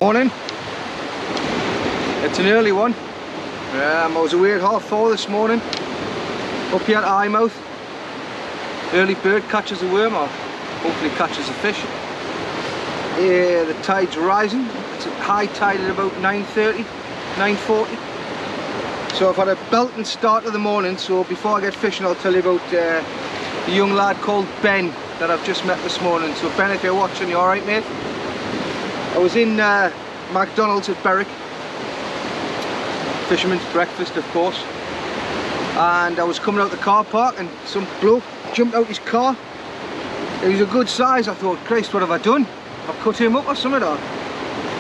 Morning. It's an early one. I was away at 4:30 this morning, up here at Eyemouth. Early bird catches a worm, or hopefully catches a fish. The tide's rising. It's a high tide at about 9:30, 9:40. So I've had a belting start of the morning. So before I get fishing, I'll tell you about a young lad called Ben that I've just met this morning. So Ben, if you're watching, you alright, mate? I was in McDonald's at Berwick, fisherman's breakfast of course, and I was coming out the car park and some bloke jumped out his car. He was a good size. I thought, Christ, what have I done? Have I cut him up or something? Or?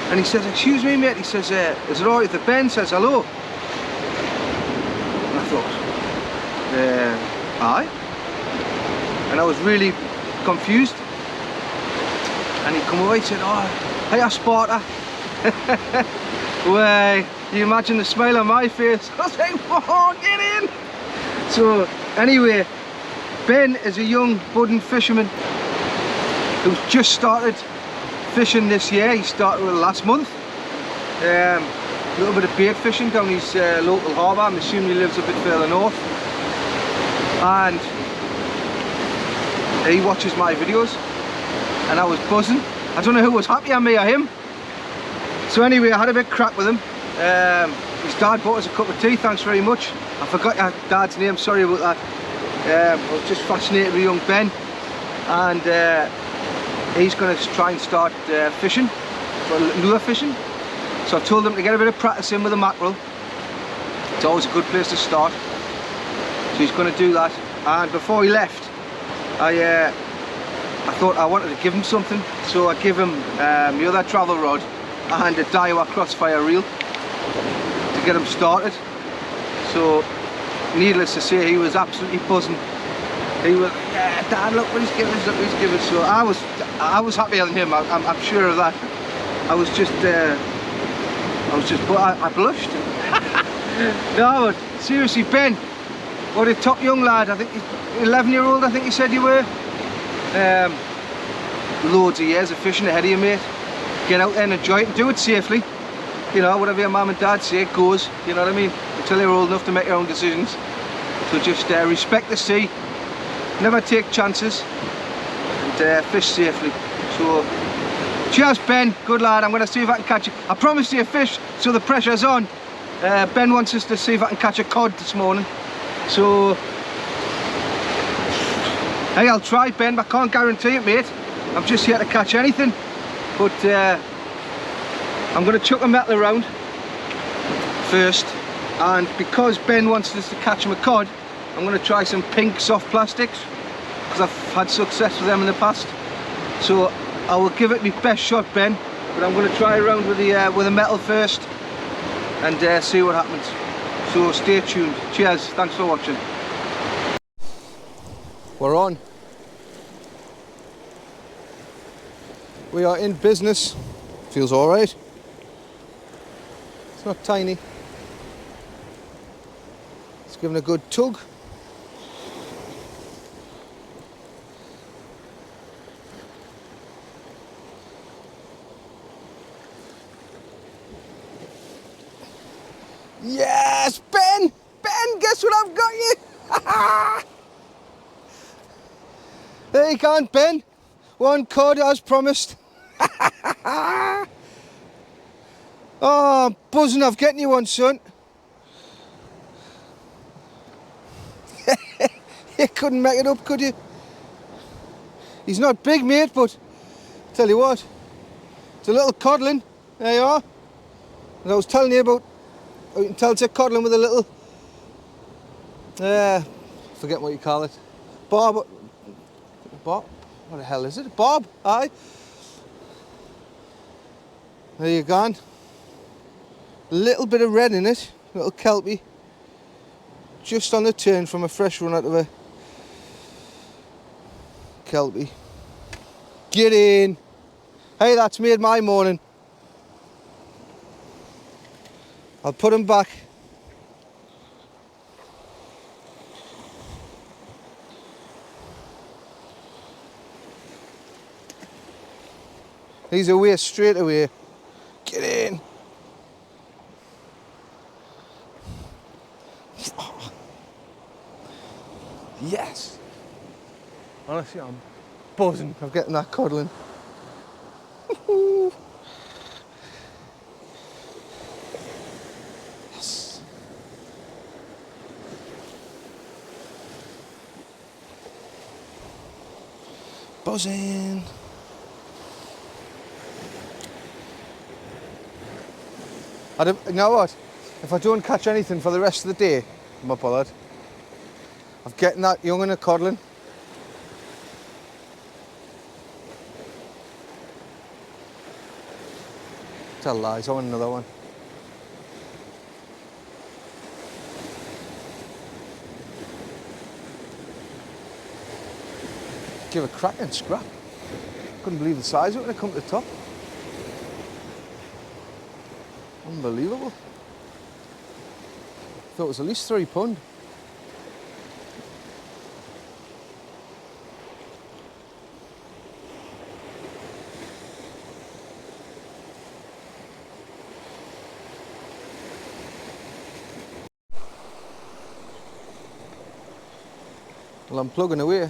And he says, excuse me mate, he says, is it alright if Ben says hello? And I thought, aye. And I was really confused. And he come away, he said, oh, hiya Sparta. Way, you imagine the smile on my face. I was like, oh, get in. So anyway, Ben is a young budding fisherman who's just started fishing this year. He started with last month. A little bit of bait fishing down his local harbour. I'm assuming he lives a bit further north. And he watches my videos. And I was buzzing. I don't know who was happier, me or him. So anyway, I had a bit crap with him. His dad bought us a cup of tea, thanks very much. I forgot your dad's name, sorry about that. I was just fascinated with young Ben. And he's going to try and start fishing, for lure fishing. So I've told him to get a bit of practice in with the mackerel. It's always a good place to start. So he's going to do that. And before he left, I thought I wanted to give him something, so I give him the other travel rod and a Daiwa crossfire reel to get him started. So needless to say, he was absolutely buzzing. He was, yeah, Dad, look what he's giving us, look what he's giving us. So I was happier than him. I'm sure of that. I blushed. No, but seriously, Ben, what a top young lad. I think he's 11-year-old. I think you said you were. Loads of years of fishing ahead of you, mate. Get out there and enjoy it and do it safely. You know, whatever your mum and dad say, it goes. You know what I mean? Until you're old enough to make your own decisions. So just respect the sea, never take chances, and fish safely. So cheers Ben, good lad. I'm going to see if I can catch it. I promised you a fish, so the pressure's on. Ben wants us to see if I can catch a cod this morning. So hey, I'll try, Ben, but I can't guarantee it, mate. I'm just here to catch anything. But I'm going to chuck a metal around first. And because Ben wants us to catch him a cod, I'm going to try some pink soft plastics, because I've had success with them in the past. So I will give it my best shot, Ben. But I'm going to try around with the metal first and see what happens. So stay tuned. Cheers. Thanks for watching. We're on. We are in business. Feels all right. It's not tiny. It's given a good tug. Yes, Ben! Ben, guess what I've got you? There you go, Ben. One cod as promised. Oh, I'm buzzing off getting you one, son. You couldn't make it up, could you? He's not big, mate, but tell you what, it's a little codling. There you are. And I was telling you about, you can tell it's a codling with a little, forget what you call it. Bob? What the hell is it? Bob? Aye. There you go. A little bit of red in it, a little kelpie. Just on the turn from a fresh run out of a kelpie. Get in. Hey, that's made my morning. I'll put him back. He's away straight away. Get in. Yes. Honestly, I'm buzzing of getting that codling. Yes. Buzzing. You know what? If I don't catch anything for the rest of the day, I'm not bothered. Of getting that young and a codling. Tell lies, I want another one. Give a cracking scrap. Couldn't believe the size of it when it come to the top. Unbelievable. Thought it was at least 3 pound. Well, I'm plugging away.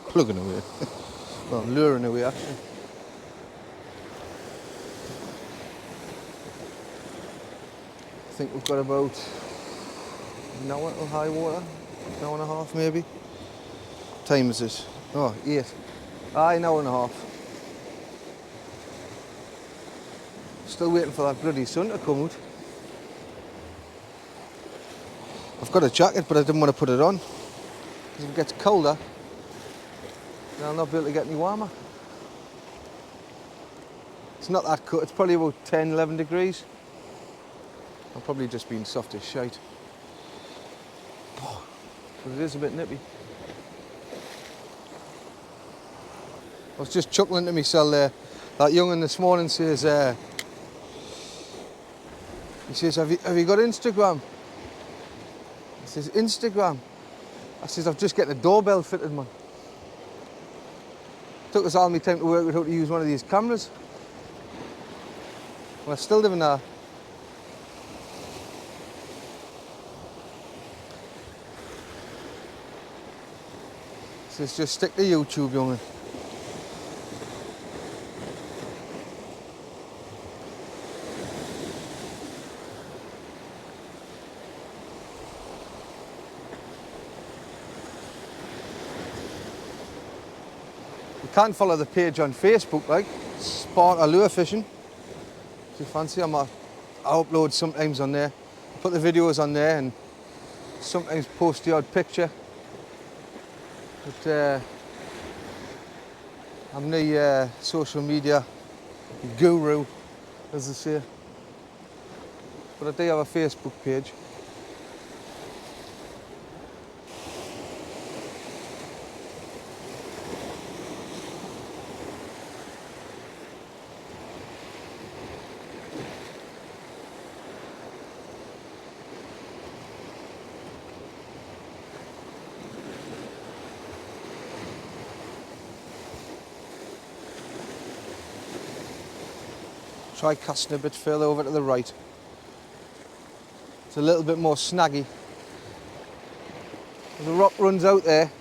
Plugging away. Well, I'm luring away actually. I think we've got about an hour till high water. An hour and a half maybe. What time is it? Oh, 8. Aye, an hour and a half. Still waiting for that bloody sun to come out. I've got a jacket, but I didn't want to put it on. Because if it gets colder, then I'll not be able to get any warmer. It's not that cold, it's probably about 10, 11 degrees. I'm probably just being soft as shite. But it is a bit nippy. I was just chuckling to myself there. That young'un this morning says, he says, have you got Instagram? I says, Instagram? I says, I've just got the doorbell fitted, man. Took us all my time to work out how to use one of these cameras. Well, I still doing that. Says, just stick to YouTube, young'un. You can follow the page on Facebook, like Sparta Lure Fishing. If you fancy, I upload sometimes on there. I put the videos on there and sometimes post the odd picture. But I'm the social media guru, as they say. But I do have a Facebook page. Try casting a bit further over to the right. It's a little bit more snaggy. The rock runs out there,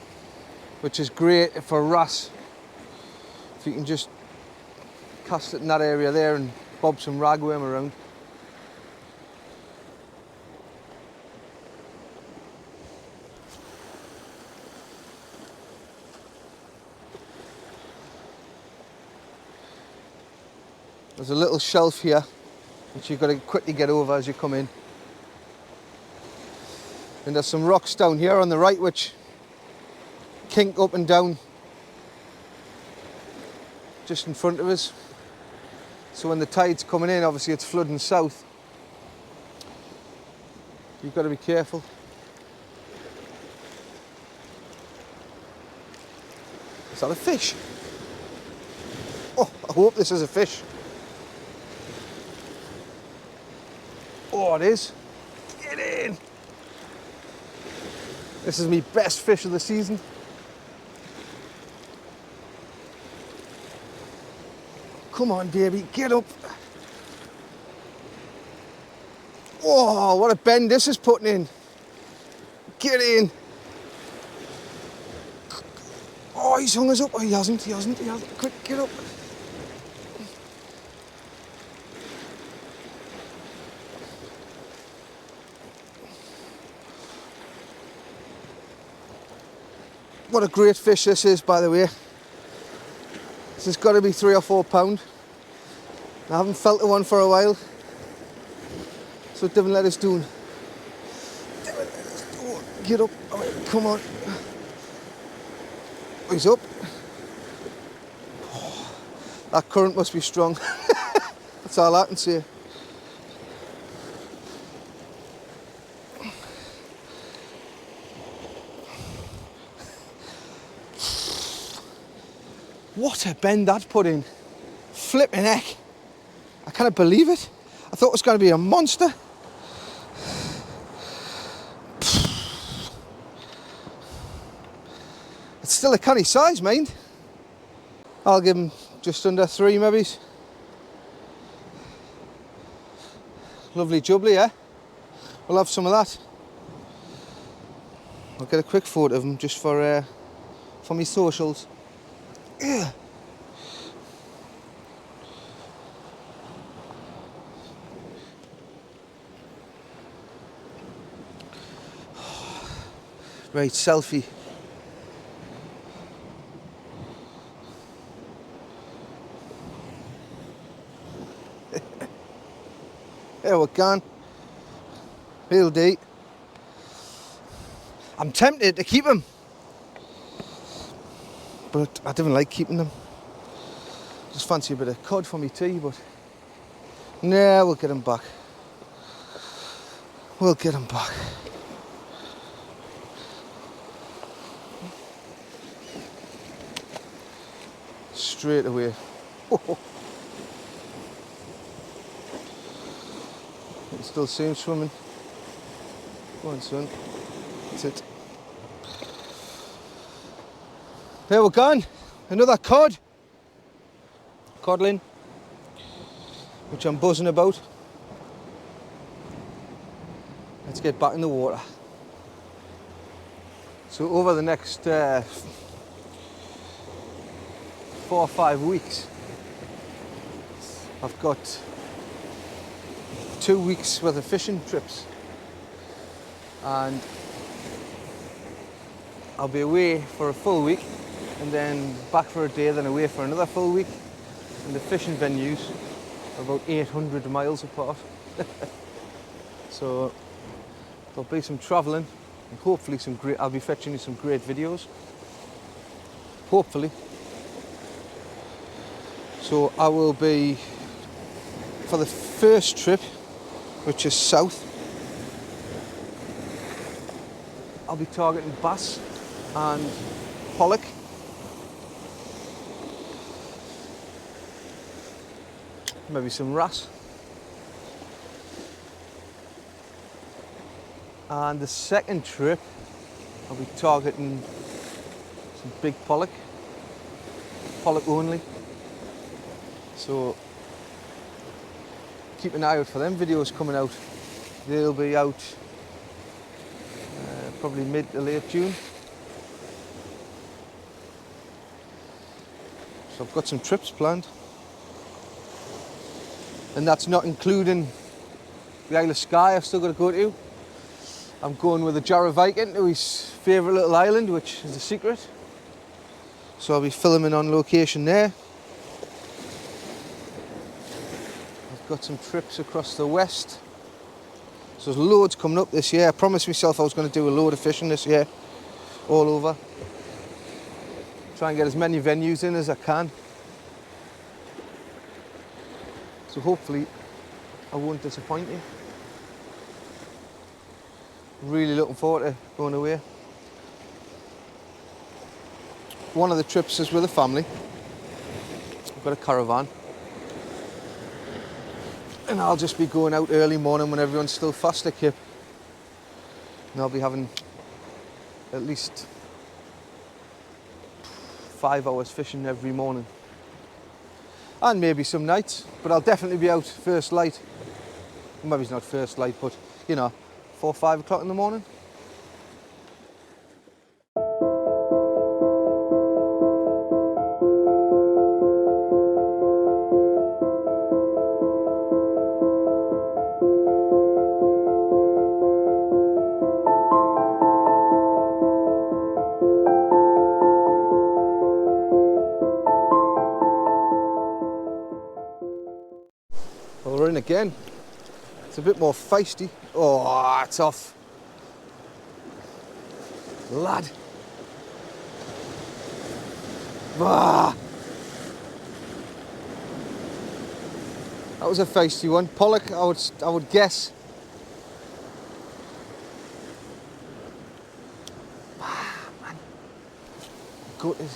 which is great for wrasse. If you can just cast it in that area there and bob some ragworm around. There's a little shelf here, which you've got to quickly get over as you come in. And there's some rocks down here on the right, which kink up and down just in front of us. So when the tide's coming in, obviously it's flooding south. You've got to be careful. Is that a fish? Oh, I hope this is a fish. Oh, it is. Get in. This is my best fish of the season. Come on, baby, get up. Whoa, what a bend this is putting in. Get in. Oh, he's hung us up. Oh, he hasn't. Quick, get up. What a great fish this is, by the way. This has got to be 3 or 4 pound. I haven't felt the one for a while. So Devon, let us do. Get up. Oh, come on. He's up. Oh, that current must be strong. That's all I can say. What a bend that put in. Flipping heck. I can't believe it. I thought it was going to be a monster. It's still a canny size, mind. I'll give him just under 3 maybe. Lovely jubbly, eh? We'll have some of that. I'll get a quick photo of him just for my socials. Yeah. Right, selfie. There we go. He'll do. I'm tempted to keep him, but I didn't like keeping them. Just fancy a bit of cod for me tea, but nah, we'll get him back. We'll get him back. Straight away. You can still see him swimming. Go on, son. That's it. There we're gone. Another cod. Codling, which I'm buzzing about. Let's get back in the water. So over the next 4 or 5 weeks, I've got 2 weeks worth of fishing trips, and I'll be away for a full week and then back for a day, then away for another full week, and the fishing venues are about 800 miles apart. So there'll be some travelling and hopefully I'll be fetching you some great videos, hopefully. So I will be, for the first trip, which is south, I'll be targeting bass and pollock. Maybe some wrasse. And the second trip, I'll be targeting some big pollock only. So keep an eye out for them videos coming out. They'll be out probably mid to late June. So I've got some trips planned. And that's not including the Isle of Skye I've still got to go to. I'm going with a Jarrah Viking to his favourite little island, which is a secret. So I'll be filming on location there. I've got some trips across the west. So there's loads coming up this year. I promised myself I was going to do a load of fishing this year, all over. Try and get as many venues in as I can. So hopefully I won't disappoint you. Really looking forward to going away. One of the trips is with a family. I've got a caravan. And I'll just be going out early morning when everyone's still fast at Kip. And I'll be having at least 5 hours fishing every morning. And maybe some nights, but I'll definitely be out first light. Maybe it's not first light, but you know, 4 or 5 o'clock in the morning. Well, we're in again. It's a bit more feisty. Oh, it's off. Lad. Ah. That was a feisty one. Pollock, I would guess. Ah, man. Gutted.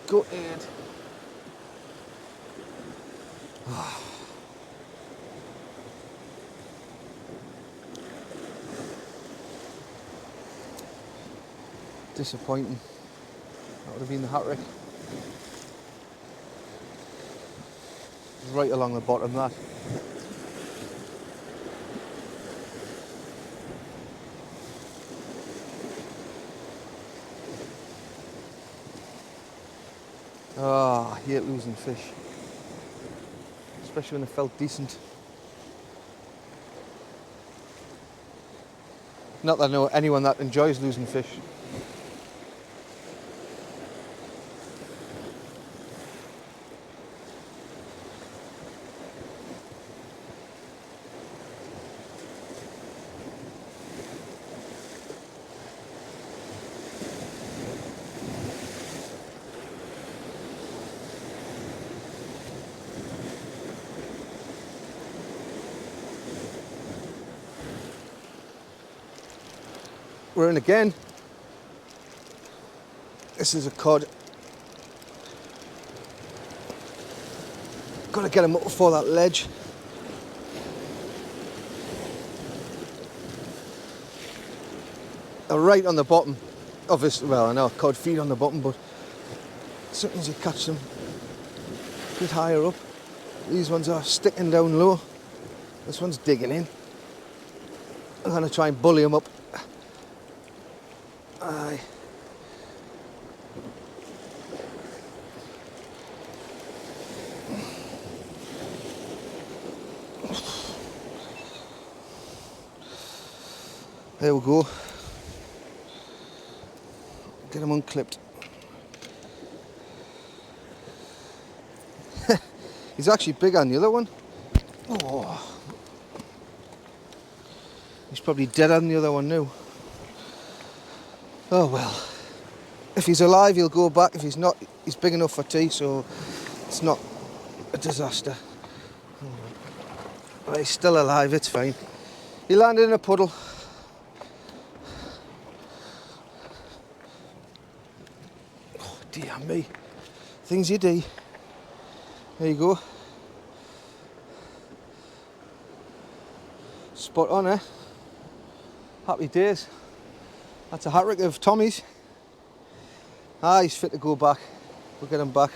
Gutted. Disappointing. That would have been the hat-trick. Right along the bottom, that. Oh, I hate losing fish. Especially when it felt decent. Not that I know anyone that enjoys losing fish. We're in again. This is a cod. Got to get him up before that ledge. They're right on the bottom. Obviously, well, I know cod feed on the bottom, but sometimes you catch them a bit higher up. These ones are sticking down low. This one's digging in. I'm going to try and bully him up. Aye. There we go. Get him unclipped. He's actually bigger than the other one. Oh. He's probably deader than the other one now. Oh well. If he's alive, he'll go back. If he's not, he's big enough for tea, so it's not a disaster. But he's still alive, it's fine. He landed in a puddle. Oh, dear me. Things you do. There you go. Spot on, eh? Happy days. That's a hat-trick of Tommy's. Ah, he's fit to go back. We'll get him back.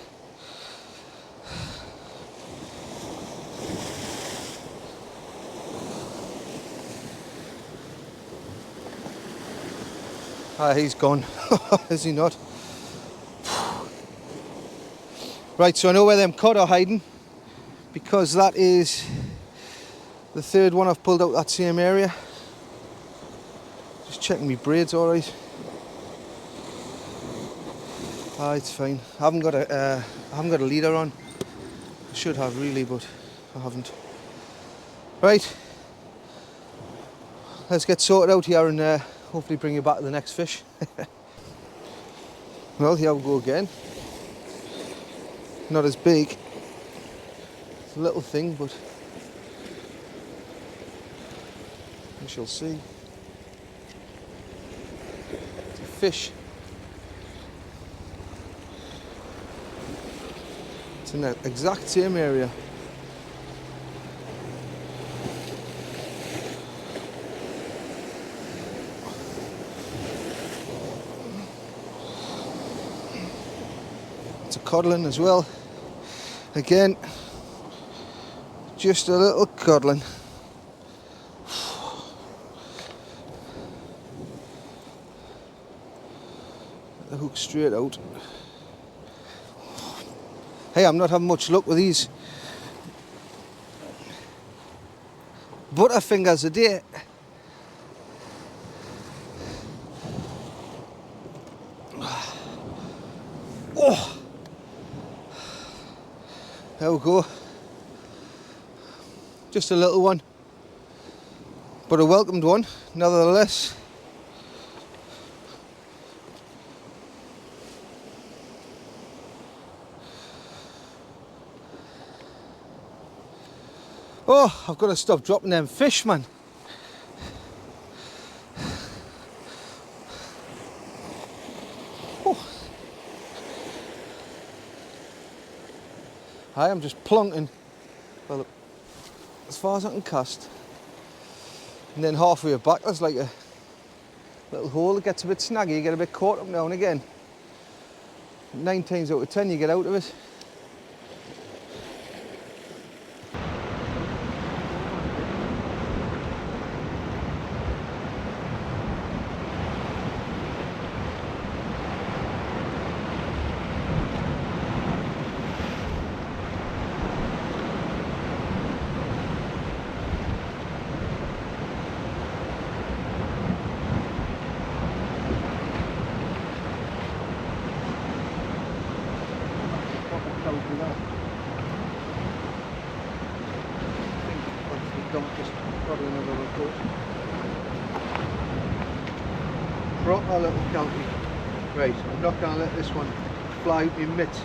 Ah, he's gone. Is he not? Right, so I know where them cod are hiding, because that is the third one I've pulled out that same area. Just checking my braids alright. Ah, it's fine. I haven't got a leader on. I should have really, but I haven't. Right. Let's get sorted out here and hopefully bring you back to the next fish. Well, here we go again. Not as big. It's a little thing, but we shall see. It's a fish. It's in the exact same area. It's a codling as well. Again, Just a little codling. The hook straight out. Hey, I'm not having much luck with these butterfingers a day. Oh, there we go. Just a little one, but a welcomed one nevertheless. Oh, I've got to stop dropping them fish, man. Oh. I am just plonking, well, as far as I can cast. And then halfway back there's like a little hole that gets a bit snaggy, you get a bit caught up now and again. 9 times out of 10 you get out of it. Proper little county. Right, I'm not going to let this one fly out my mitt. Stop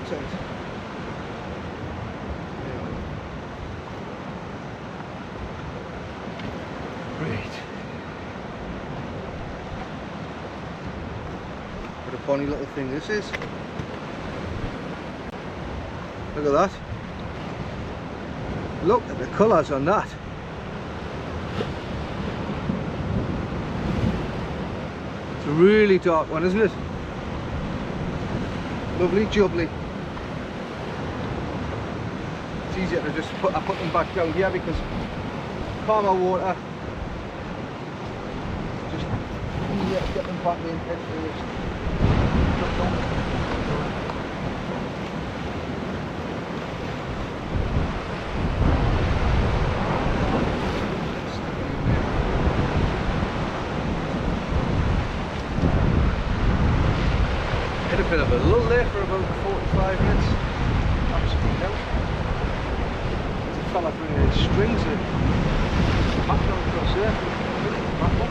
tight. Right. What a funny little thing this is. Look at that. Look at the colours on that. It's a really dark one, isn't it? Lovely jubbly. It's easier to just put them back down here because calmer water. Just easier to get them back in head first. Hit a bit of a lull there for about 45 minutes. Absolutely out. There's a fella bringing his strings in. Back down across there. Back up.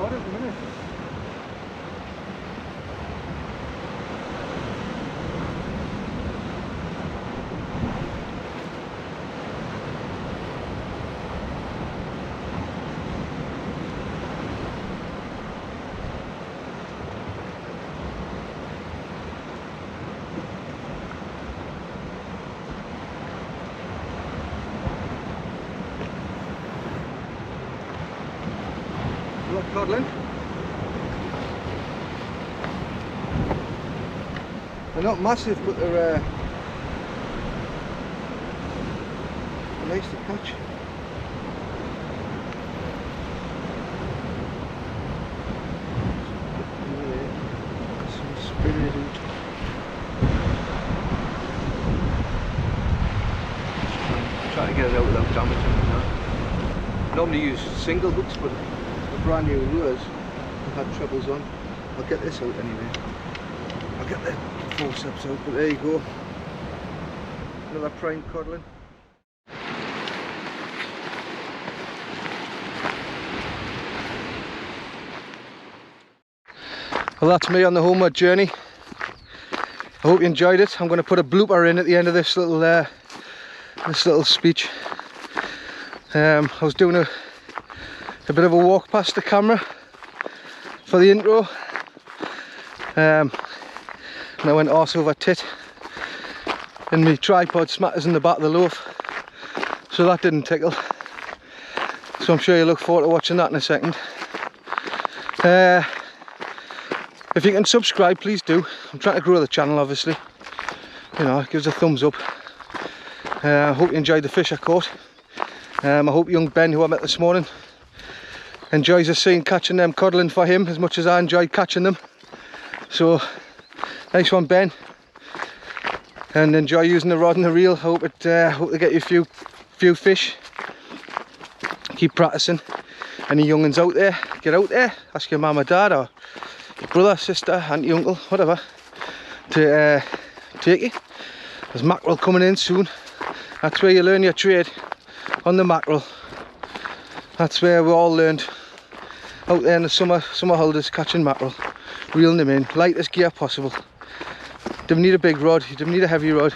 Odd at the minute. Codling. They're not massive, but they're nice to catch. Some spinning out. Try to get it out without damaging it. Normally use single hooks, but the brand new lures I've had troubles on. I'll get this out anyway. I'll get the forceps out, but there you go. Another prime codling. Well, that's me on the homeward journey. I hope you enjoyed it. I'm going to put a blooper in at the end of this little speech. I was doing a bit of a walk past the camera for the intro, and I went arse over tit, and my tripod smatters in the back of the loaf, so that didn't tickle. So I'm sure you look forward to watching that in a second. If you can subscribe, please do. I'm trying to grow the channel, obviously. You know, give us a thumbs up. I hope you enjoyed the fish I caught. I hope young Ben, who I met this morning, enjoys the scene catching them codling for him as much as I enjoyed catching them. So, nice one, Ben. And enjoy using the rod and the reel. Hope to get you a few fish. Keep practicing. Any young ones out there, get out there. Ask your mum or dad or your brother, sister, auntie, uncle, whatever, to take you. There's mackerel coming in soon. That's where you learn your trade, on the mackerel. That's where we all learned, out there in the summer holidays, catching mackerel, reeling them in, lightest gear possible. Don't need a big rod, you don't need a heavy rod.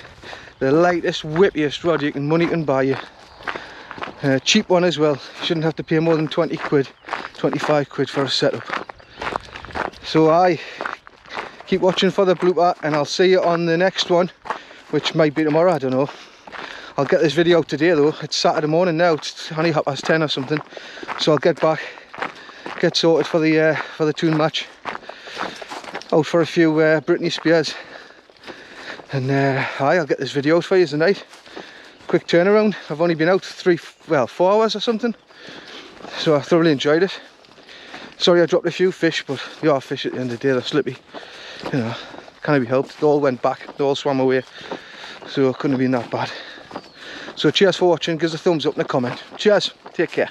The lightest, whippiest rod money can buy you. Cheap one as well. You shouldn't have to pay more than 20 quid, 25 quid for a setup. So I keep watching for the blooper, and I'll see you on the next one, which might be tomorrow, I don't know. I'll get this video out today though. It's Saturday morning now, it's only 10:30 or something. So I'll get back, get sorted for the tune match. Out for a few Britney Spears. And I'll get this video out for you tonight. Quick turnaround. I've only been out 4 hours or something. So I thoroughly enjoyed it. Sorry I dropped a few fish, but they are fish at the end of the day, they're slippy. You know, can't be helped. They all went back, they all swam away. So it couldn't have been that bad. So cheers for watching, give us a thumbs up and a comment. Cheers, take care.